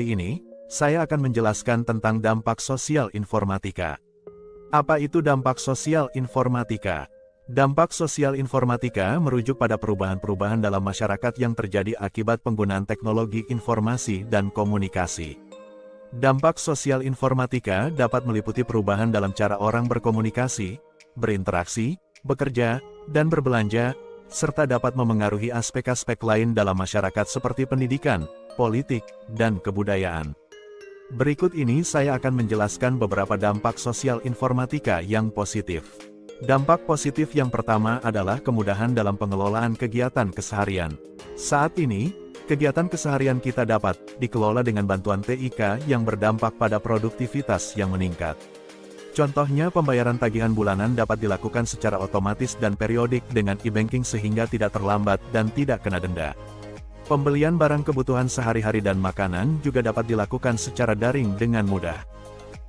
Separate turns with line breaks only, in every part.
Kali ini, saya akan menjelaskan tentang dampak sosial informatika. Apa itu dampak sosial informatika? Dampak sosial informatika merujuk pada perubahan-perubahan dalam masyarakat yang terjadi akibat penggunaan teknologi informasi dan komunikasi. Dampak sosial informatika dapat meliputi perubahan dalam cara orang berkomunikasi, berinteraksi, bekerja, dan berbelanja, serta dapat memengaruhi aspek-aspek lain dalam masyarakat seperti pendidikan, politik, dan kebudayaan. Berikut ini saya akan menjelaskan beberapa dampak sosial informatika yang positif. Dampak positif yang pertama adalah kemudahan dalam pengelolaan kegiatan keseharian. Saat ini, kegiatan keseharian kita dapat dikelola dengan bantuan TIK yang berdampak pada produktivitas yang meningkat. Contohnya, pembayaran tagihan bulanan dapat dilakukan secara otomatis dan periodik dengan e-banking sehingga tidak terlambat dan tidak kena denda. Pembelian barang kebutuhan sehari-hari dan makanan juga dapat dilakukan secara daring dengan mudah.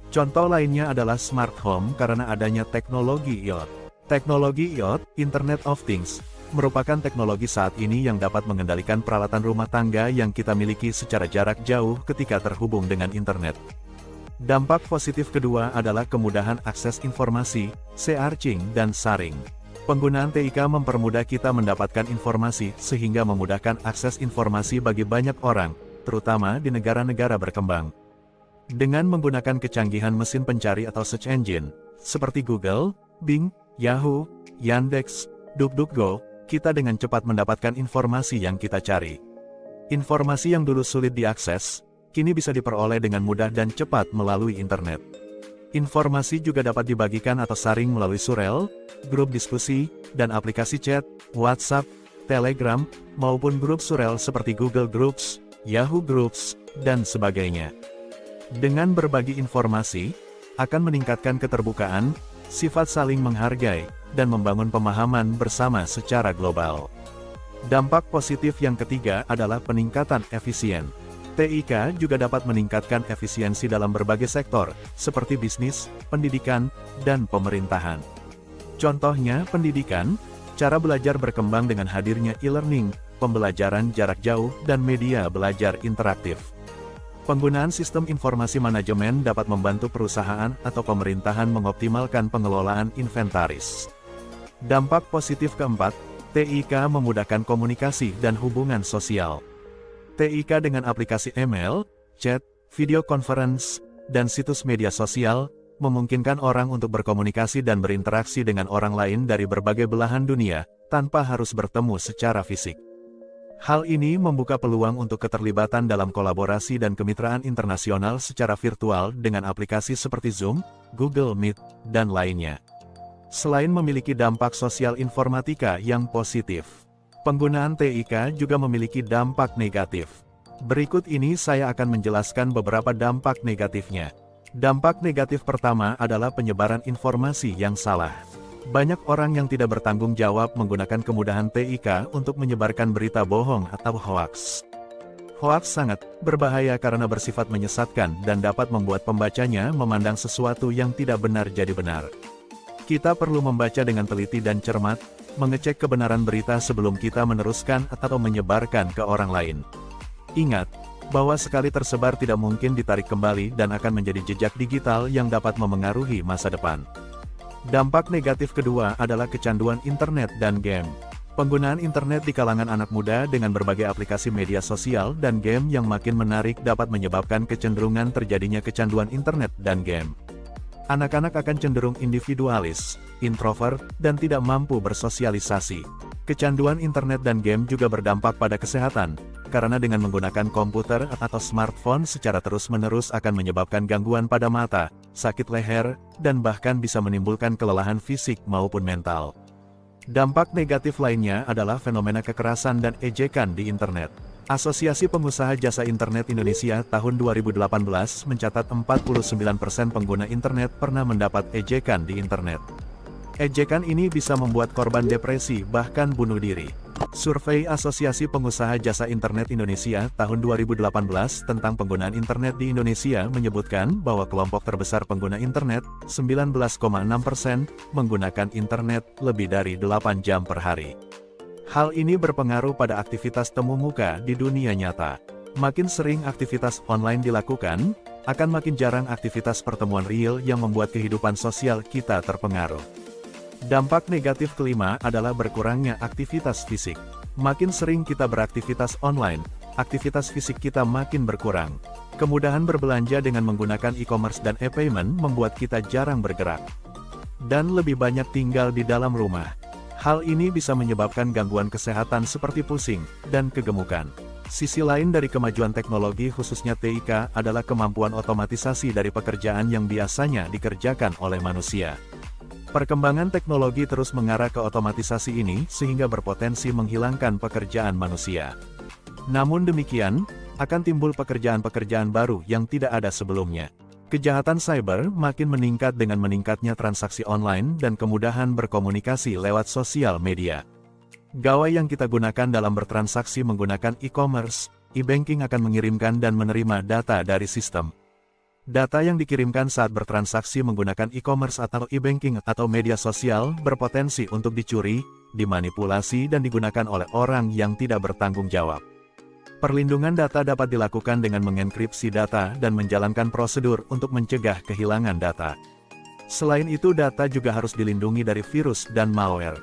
Contoh lainnya adalah smart home karena adanya teknologi IoT. Teknologi IoT, Internet of Things, merupakan teknologi saat ini yang dapat mengendalikan peralatan rumah tangga yang kita miliki secara jarak jauh ketika terhubung dengan internet. Dampak positif kedua adalah kemudahan akses informasi, searching dan sharing. Penggunaan TIK mempermudah kita mendapatkan informasi sehingga memudahkan akses informasi bagi banyak orang, terutama di negara-negara berkembang. Dengan menggunakan kecanggihan mesin pencari atau search engine, seperti Google, Bing, Yahoo, Yandex, DuckDuckGo, kita dengan cepat mendapatkan informasi yang kita cari. Informasi yang dulu sulit diakses, kini bisa diperoleh dengan mudah dan cepat melalui internet. Informasi juga dapat dibagikan atau sharing melalui surel, grup diskusi, dan aplikasi chat, WhatsApp, Telegram, maupun grup surel seperti Google Groups, Yahoo Groups, dan sebagainya. Dengan berbagi informasi, akan meningkatkan keterbukaan, sifat saling menghargai, dan membangun pemahaman bersama secara global. Dampak positif yang ketiga adalah peningkatan efisien. TIK juga dapat meningkatkan efisiensi dalam berbagai sektor, seperti bisnis, pendidikan, dan pemerintahan. Contohnya, pendidikan, cara belajar berkembang dengan hadirnya e-learning, pembelajaran jarak jauh, dan media belajar interaktif. Penggunaan sistem informasi manajemen dapat membantu perusahaan atau pemerintahan mengoptimalkan pengelolaan inventaris. Dampak positif keempat, TIK memudahkan komunikasi dan hubungan sosial. TIK dengan aplikasi email, chat, video conference, dan situs media sosial, memungkinkan orang untuk berkomunikasi dan berinteraksi dengan orang lain dari berbagai belahan dunia, tanpa harus bertemu secara fisik. Hal ini membuka peluang untuk keterlibatan dalam kolaborasi dan kemitraan internasional secara virtual dengan aplikasi seperti Zoom, Google Meet, dan lainnya. Selain memiliki dampak sosial informatika yang positif, penggunaan TIK juga memiliki dampak negatif. Berikut ini saya akan menjelaskan beberapa dampak negatifnya. Dampak negatif pertama adalah penyebaran informasi yang salah. Banyak orang yang tidak bertanggung jawab menggunakan kemudahan TIK untuk menyebarkan berita bohong atau hoaks. Hoaks sangat berbahaya karena bersifat menyesatkan dan dapat membuat pembacanya memandang sesuatu yang tidak benar jadi benar. Kita perlu membaca dengan teliti dan cermat, mengecek kebenaran berita sebelum kita meneruskan atau menyebarkan ke orang lain. Ingat, bahwa sekali tersebar tidak mungkin ditarik kembali dan akan menjadi jejak digital yang dapat memengaruhi masa depan. Dampak negatif kedua adalah kecanduan internet dan game. Penggunaan internet di kalangan anak muda dengan berbagai aplikasi media sosial dan game yang makin menarik dapat menyebabkan kecenderungan terjadinya kecanduan internet dan game. Anak-anak akan cenderung individualis, introvert, dan tidak mampu bersosialisasi. Kecanduan internet dan game juga berdampak pada kesehatan, karena dengan menggunakan komputer atau smartphone secara terus-menerus akan menyebabkan gangguan pada mata, sakit leher, dan bahkan bisa menimbulkan kelelahan fisik maupun mental. Dampak negatif lainnya adalah fenomena kekerasan dan ejekan di internet. Asosiasi Pengusaha Jasa Internet Indonesia tahun 2018 mencatat 49% pengguna internet pernah mendapat ejekan di internet. Ejekan ini bisa membuat korban depresi bahkan bunuh diri. Survei Asosiasi Pengusaha Jasa Internet Indonesia tahun 2018 tentang penggunaan internet di Indonesia menyebutkan bahwa kelompok terbesar pengguna internet, 19,6%, menggunakan internet lebih dari 8 jam per hari. Hal ini berpengaruh pada aktivitas temu muka di dunia nyata. Makin sering aktivitas online dilakukan, akan makin jarang aktivitas pertemuan real yang membuat kehidupan sosial kita terpengaruh. Dampak negatif kelima adalah berkurangnya aktivitas fisik. Makin sering kita beraktivitas online, aktivitas fisik kita makin berkurang. Kemudahan berbelanja dengan menggunakan e-commerce dan e-payment membuat kita jarang bergerak. Dan lebih banyak tinggal di dalam rumah. Hal ini bisa menyebabkan gangguan kesehatan seperti pusing dan kegemukan. Sisi lain dari kemajuan teknologi khususnya TIK adalah kemampuan otomatisasi dari pekerjaan yang biasanya dikerjakan oleh manusia. Perkembangan teknologi terus mengarah ke otomatisasi ini sehingga berpotensi menghilangkan pekerjaan manusia. Namun demikian, akan timbul pekerjaan-pekerjaan baru yang tidak ada sebelumnya. Kejahatan cyber makin meningkat dengan meningkatnya transaksi online dan kemudahan berkomunikasi lewat sosial media. Gawai yang kita gunakan dalam bertransaksi menggunakan e-commerce, e-banking akan mengirimkan dan menerima data dari sistem. Data yang dikirimkan saat bertransaksi menggunakan e-commerce atau e-banking atau media sosial berpotensi untuk dicuri, dimanipulasi dan digunakan oleh orang yang tidak bertanggung jawab. Perlindungan data dapat dilakukan dengan mengenkripsi data dan menjalankan prosedur untuk mencegah kehilangan data. Selain itu data juga harus dilindungi dari virus dan malware.